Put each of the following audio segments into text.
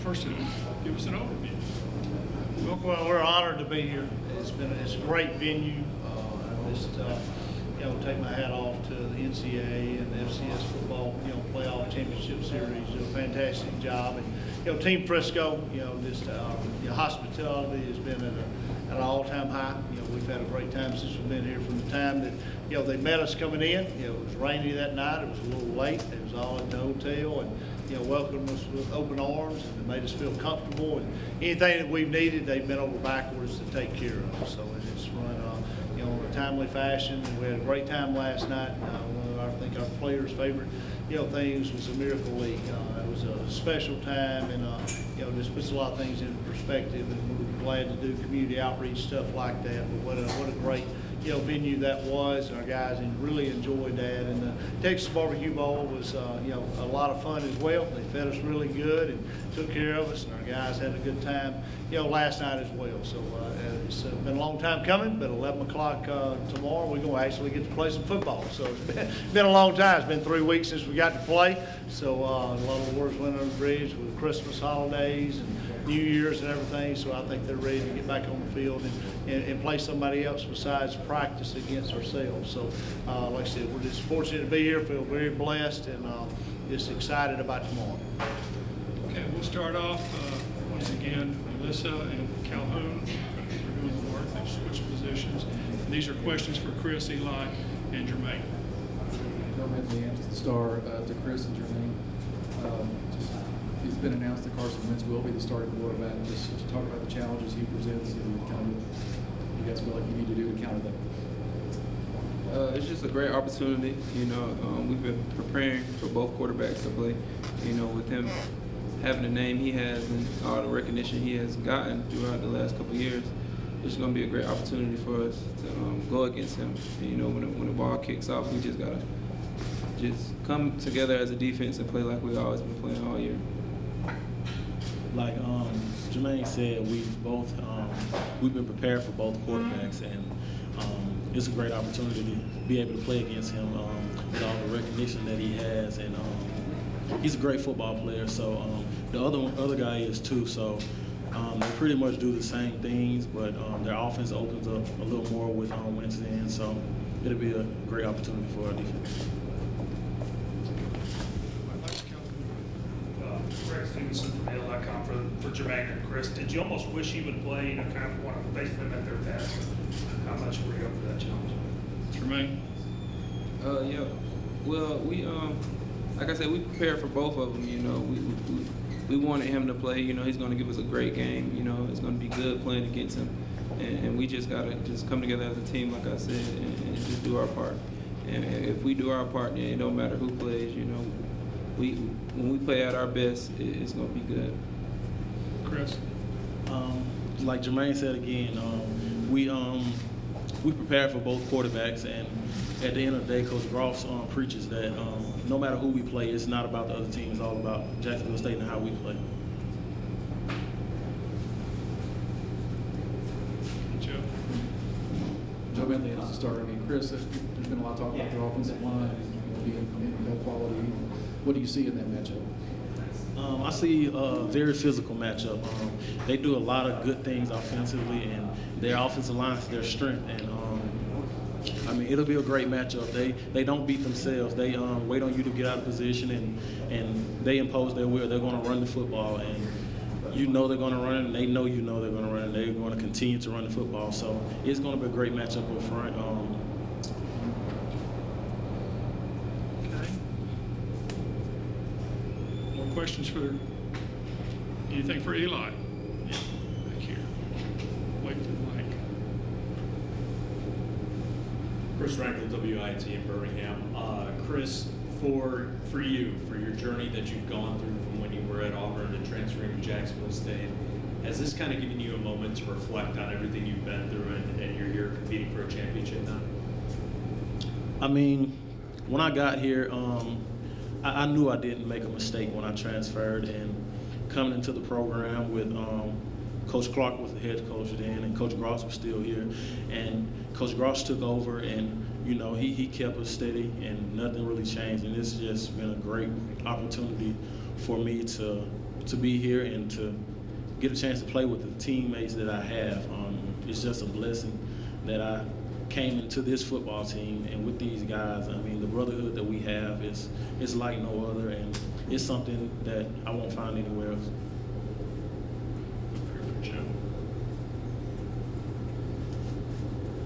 First, give us an overview. Well, we're honored to be here. It's a great venue. Take my hat off to the NCAA and the FCS football, playoff championship series. Do a fantastic job, and Team Frisco, hospitality has been at an all-time high. We've had a great time since we've been here. From the time that they met us coming in, it was rainy that night. It was a little late. It was all at the hotel, and welcomed us with open arms, and it made us feel comfortable. And anything that we've needed, they've bent over backwards to take care of. So it's run, in a timely fashion. And we had a great time last night. I think our players' favorite, things was a Miracle League. It was a special time, and just puts a lot of things in perspective. And we're glad to do community outreach stuff like that. But what a great venue that was, and our guys really enjoyed that. And the Texas Barbecue Bowl was a lot of fun as well. They fed us really good and took care of us, and our guys had a good time last night as well. So it's been a long time coming, but 11 o'clock tomorrow we're going to actually get to play some football. So it's been a long time. It's been 3 weeks since we got to play. So a lot of words went under the bridge with Christmas holidays and New Year's and everything. So I think they're ready to get back on the field and play somebody else besides practice against ourselves. So like I said, we're just fortunate to be here, feel very blessed, and just excited about tomorrow. Okay, we'll start off once again, Melissa and Calhoun. We're doing the work. They've switched positions. And these are questions for Chris, Eli, and Jermaine. The star to Chris and Jermaine. It's been announced that Carson Wentz will be the starting quarterback. Just talk about the challenges he presents and kind of what you guys feel like you need to do to counter that. It's just a great opportunity. We've been preparing for both quarterbacks to play. With him having the name he has and all the recognition he has gotten throughout the last couple of years, it's going to be a great opportunity for us to go against him. And, when the ball kicks off, we just got to come together as a defense and play like we've always been playing all year. Like Jermaine said, we've been prepared for both quarterbacks, and it's a great opportunity to be able to play against him with all the recognition that he has, and he's a great football player. So the other guy is too. So they pretty much do the same things, but their offense opens up a little more with Wentz in. So it'll be a great opportunity for our defense. Greg Stevenson from AL.com for Jermaine and Chris. Did you almost wish he would play, kind of want to face them at their best? How much were you up for that challenge? Jermaine? Yeah. Well, we like I said, we prepared for both of them. We wanted him to play. He's going to give us a great game. It's going to be good playing against him, and we just got to come together as a team, like I said, and just do our part. And if we do our part, then it don't matter who plays. When we play at our best, it's going to be good. Chris? Like Jermaine said again, we prepare for both quarterbacks, and at the end of the day, Coach Gross preaches that no matter who we play, it's not about the other team, it's all about Jacksonville State and how we play. Joe Bentley is the starter. Chris, there's been a lot of talk about their offensive line being no quality. What do you see in that matchup? I see a very physical matchup. They do a lot of good things offensively, and their offensive line is their strength. And it'll be a great matchup. They don't beat themselves. They wait on you to get out of position, and they impose their will. They're going to run the football, and they're going to run it, and they know they're going to run it. They're going to continue to run the football. So it's going to be a great matchup up front. Questions for anything for Eli? Yeah, back here. Wait for the mic. Chris Rankel, WIT in Birmingham. Chris, for you, for your journey that you've gone through from when you were at Auburn to transferring to Jacksonville State, has this kind of given you a moment to reflect on everything you've been through and you're here competing for a championship now? When I got here, I knew I didn't make a mistake when I transferred, and coming into the program with Coach Clark was the head coach then, and Coach Gross was still here, and Coach Gross took over, and he kept us steady, and nothing really changed, and it's just been a great opportunity for me to to be here and to get a chance to play with the teammates that I have. It's just a blessing that I came into this football team and with these guys. I mean, the brotherhood that we have is like no other, and it's something that I won't find anywhere else.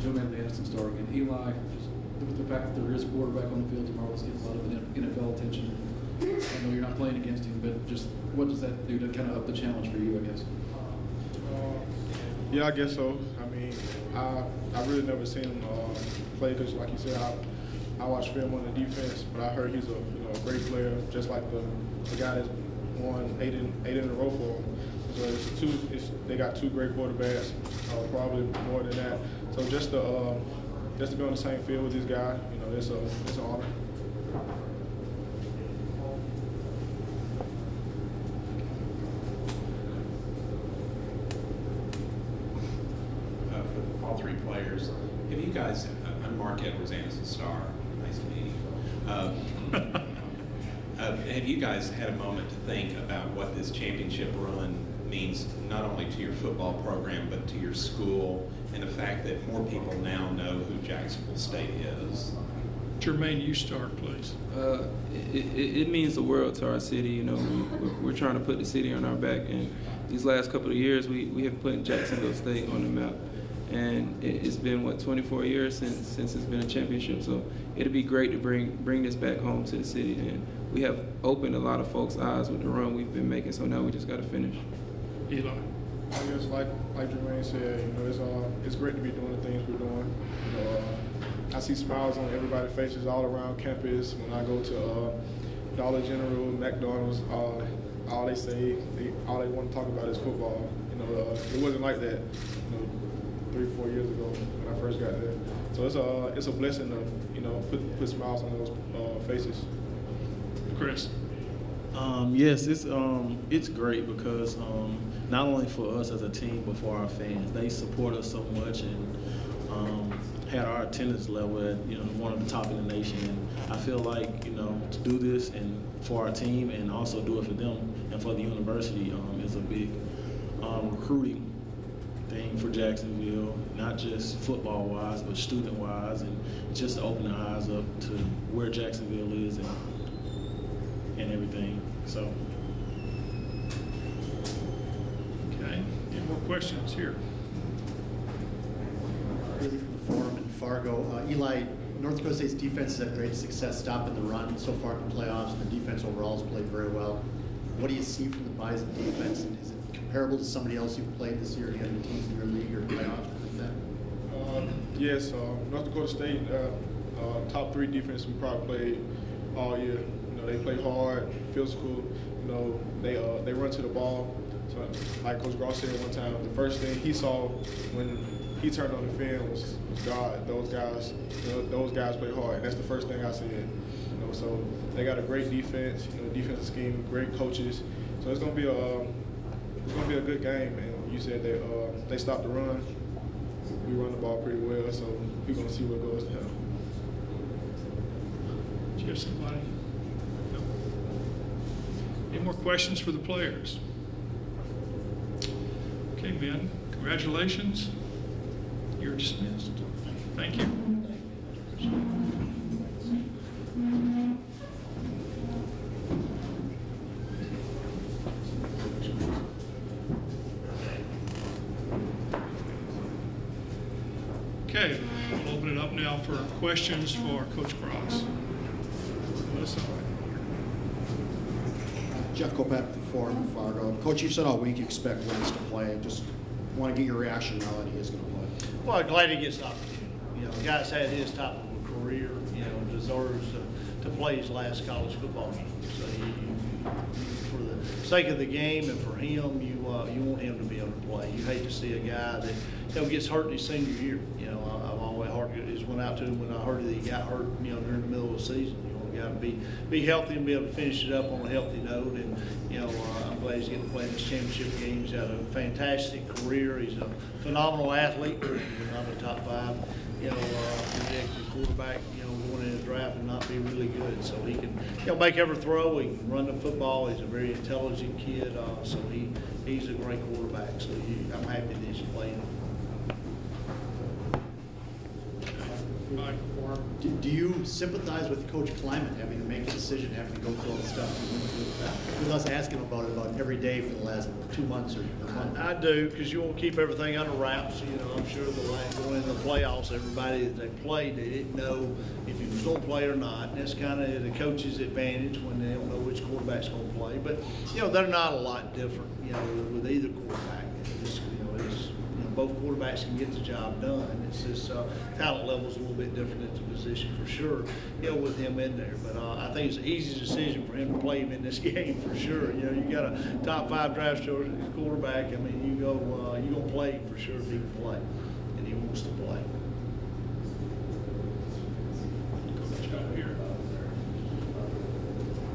Joe Manley asked to start again. Eli, just with the fact that there is a quarterback on the field tomorrow, let's get a lot of NFL attention. I know you're not playing against him, but just what does that do to kind of up the challenge for you, I guess? Yeah, I guess so. I mean, I really never seen him play because, like you said, I watched film on the defense, but I heard he's a great player, just like the guy that's won eight in a row for him. So they got two great quarterbacks, probably more than that. So just to be on the same field with this guy, it's an honor. For all three players, have you guys? I'm Mark Edwards, Anderson Star. Nice to meet you. Have you guys had a moment to think about what this championship run means not only to your football program but to your school, and the fact that more people now know who Jacksonville State is? Jermaine, you start, please. It means the world to our city. We're trying to put the city on our back, and these last couple of years we have put Jacksonville State on the map. And it's been 24 years since it's been a championship. So it'd be great to bring this back home to the city. And we have opened a lot of folks' eyes with the run we've been making. So now we just got to finish. Eli. I guess like Jermaine said, it's great to be doing the things we're doing. I see smiles on everybody's faces all around campus. When I go to Dollar General, McDonald's, all they want to talk about is football. It wasn't like that 3-4 years ago when I first got there. So it's a blessing to put smiles on those faces. Chris. Yes, it's great because not only for us as a team but for our fans. They support us so much and had our attendance level at one of the top in the nation. And I feel like to do this and for our team and also do it for them and for the university is a big recruiting thing for Jacksonville, not just football-wise, but student-wise, and just to open the eyes up to where Jacksonville is and everything. So, Okay. Any more questions here? Really from the Forum in Fargo. Eli, North Dakota State's defense has had great success stopping the run so far in the playoffs, and the defense overall has played very well. What do you see from the Bison defense? And is it comparable to somebody else you've played this year, any other teams in your league or playoffs like that? Yes, North Dakota State, top 3 defense we probably played all year. They play hard, physical. They run to the ball. So, like Coach Gross said one time, the first thing he saw when he turned on the film was God. Those guys play hard. That's the first thing I said. So they got a great defense. Defensive scheme, great coaches. So it's gonna be a good game. And you said they stopped the run. We run the ball pretty well, so we're gonna see what goes down. Do you have somebody? No. Any more questions for the players? Okay, Ben, congratulations. You're dismissed. Thank you. Okay, we'll open it up now for questions for Coach Cross. Melissa. Jeff Kopak, the Forum in Fargo. Coach, you said all week you expect Wentz to play. Just want to get your reaction now that he is going to play. Well, I'm glad he gets the opportunity. The guy's had his type of a career, deserves to play his last college football game. So for the sake of the game and for him, you want him to be able to play. You hate to see a guy that gets hurt in his senior year. I've always went out to him when I heard that he got hurt, during the middle of the season. You got to be healthy and be able to finish it up on a healthy note. And I'm glad he's getting to play in this championship game. He's had a fantastic career. He's a phenomenal athlete. He's not a top 5, projected quarterback. Going in the draft and not be really good. So he can, make every throw. He can run the football. He's a very intelligent kid. So he's a great quarterback. So I'm happy that he's playing. Mike. Do you sympathize with Coach Kleiman having to make a decision, having to go through all the stuff he went through with us asking about it about every day for the last 2 months or a month? I do, because you want to keep everything under wraps. I'm sure going into the playoffs, everybody that they played, they didn't know if he was going to play or not. And that's kind of the coach's advantage when they don't know which quarterback's going to play. But, they're not a lot different, with either quarterback. Both quarterbacks can get the job done. It's just talent level's a little bit different at the position for sure, with him in there. But I think it's an easy decision for him to play him in this game for sure. You got a top 5 draft choice quarterback. I mean, you're gonna play him for sure if he can play, and he wants to play. Coach out here.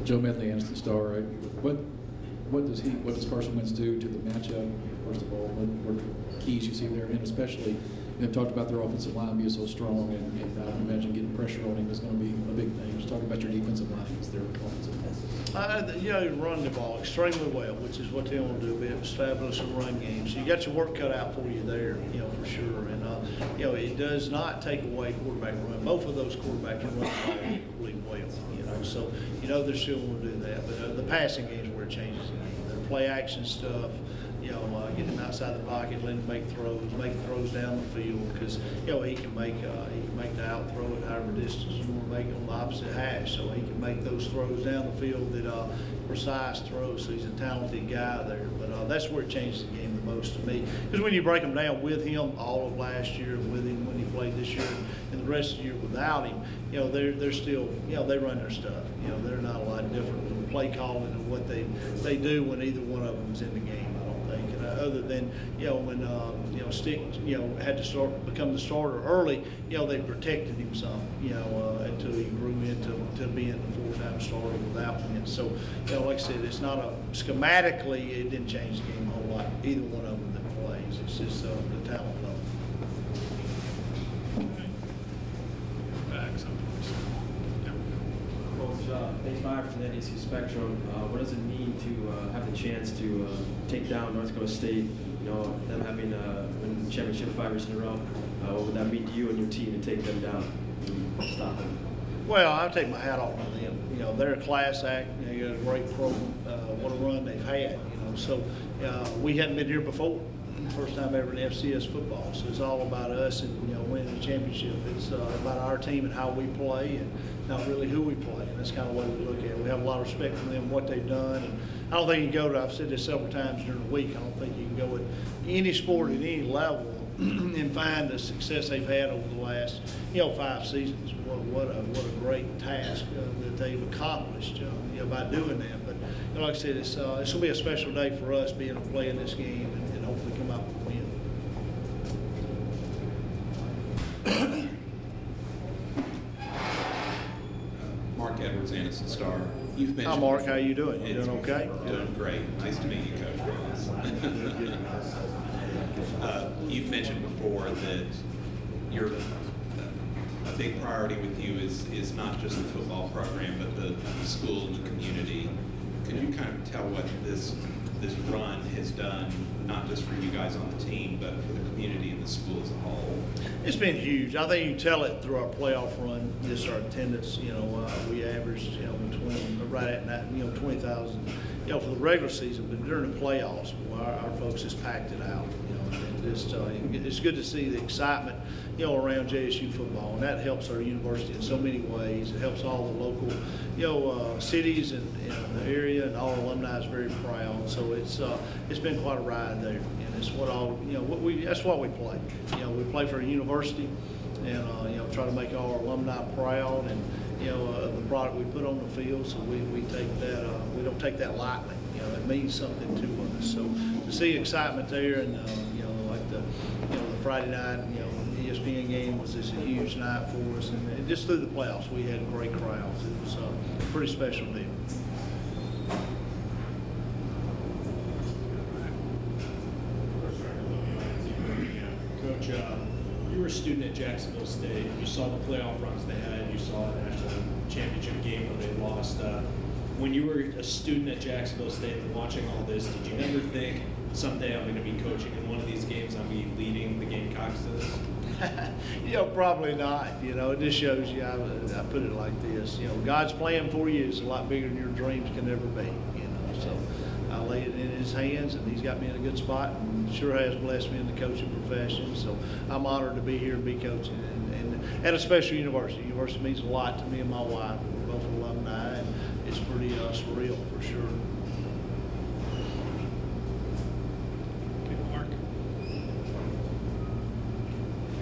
Joe Medley, Anderson Star, right? What does Carson Wentz do to the matchup? First of all, what are the keys you see there, and especially they've talked about their offensive line being so strong, and I would imagine getting pressure on him is going to be a big thing. Just talk about your defensive line against their offensive line. Run the ball extremely well, which is what they want to do. We have established a run game, so you got your work cut out for you there, for sure. And it does not take away quarterback run. Both of those quarterbacks can run the ball equally well, so they're still going to do that. But the passing game is where it changes the game. The play action stuff. Get him outside the pocket, let him make throws down the field, because he can make the out throw at however distance you want to make it on the opposite hash, so he can make those throws down the field that precise throws. So he's a talented guy there, but that's where it changes the game the most to me, because when you break them down with him all of last year, with him when he played this year, and the rest of the year without him, they're still they run their stuff. They're not a lot different with the play calling and what they do when either one of them is in the game. Other than when Stick had to become the starter early, they protected him some until he grew into being the full-time starter without him. So like I said, it's not schematically it didn't change the game a whole lot. Either one of them that plays, it's just the talent level. Back someplace. Coach, Nate Meyer from the NEC Spectrum. What does it mean to have the chance to take down North Dakota State? Them having win the championship 5 years in a row. What would that mean to you and your team to take them down and stop them? Well, I take my hat off to them. They're a class act. They got a great program. What a run they've had. So we hadn't been here before. First time ever in FCS football. So it's all about us and winning the championship. It's about our team and how we play, and not really who we play. And that's kind of what we look at. We have a lot of respect for them, what they've done. And I don't think you can go to, I've said this several times during the week, I don't think you can go at any sport at any level and find the success they've had over the last 5 seasons. What a great task that they've accomplished by doing that. But like I said, it's going to be a special day for us being able to play in this game and hopefully come out with a win. Mark Edwards, Anderson Star. You've mentioned. Hi, Mark. How you doing? You doing okay? Doing great. Nice to meet you, Coach Ross. You've mentioned before that a big priority with you is not just the football program, but the school and the community. Could you kind of tell what this run has done, not just for you guys on the team, but for the community and the school as a whole? It's been huge. I think you can tell it through our playoff run. Just our attendance. We averaged between right at 20,000. For the regular season, but during the playoffs, our folks just packed it out. It's good to see the excitement, around JSU football, and that helps our university in so many ways. It helps all the local, cities and the area, and all alumni is very proud. So it's been quite a ride there, and it's that's what we play. We play for a university, and try to make all our alumni proud, and the product we put on the field. So we take that we don't take that lightly. It means something to us. So to see excitement there, and like the Friday night, ESPN game was just a huge night for us, and just through the playoffs we had great crowds. It was a pretty special deal. Coach, you were a student at Jacksonville State. You saw the playoff runs they had. You saw a national championship game where they lost. When you were a student at Jacksonville State and watching all this, did you ever think someday I'm going to be coaching in one of these games? I'll be leading the Gamecocks to this? Probably not. It just shows you, I put it like this, God's plan for you is a lot bigger than your dreams can ever be, so I lay it in His hands, and He's got me in a good spot, and sure has blessed me in the coaching profession, so I'm honored to be here and be coaching, and at a special university. University means a lot to me and my wife. We're both alumni, and it's pretty surreal for sure.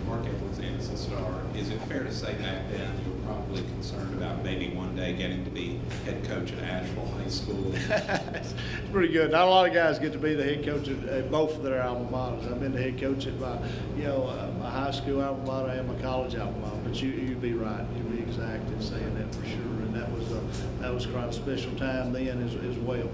Mark Edwards, Anderson Star. Is it fair to say back then you were probably concerned about maybe one day getting to be head coach at Asheville High School? It's pretty good. Not a lot of guys get to be the head coach at both of their alma maters. I've been the head coach at my, my high school alma mater and my college alma mater. But you'd be right. You'd be exact in saying that for sure. And that was quite a special time then as well.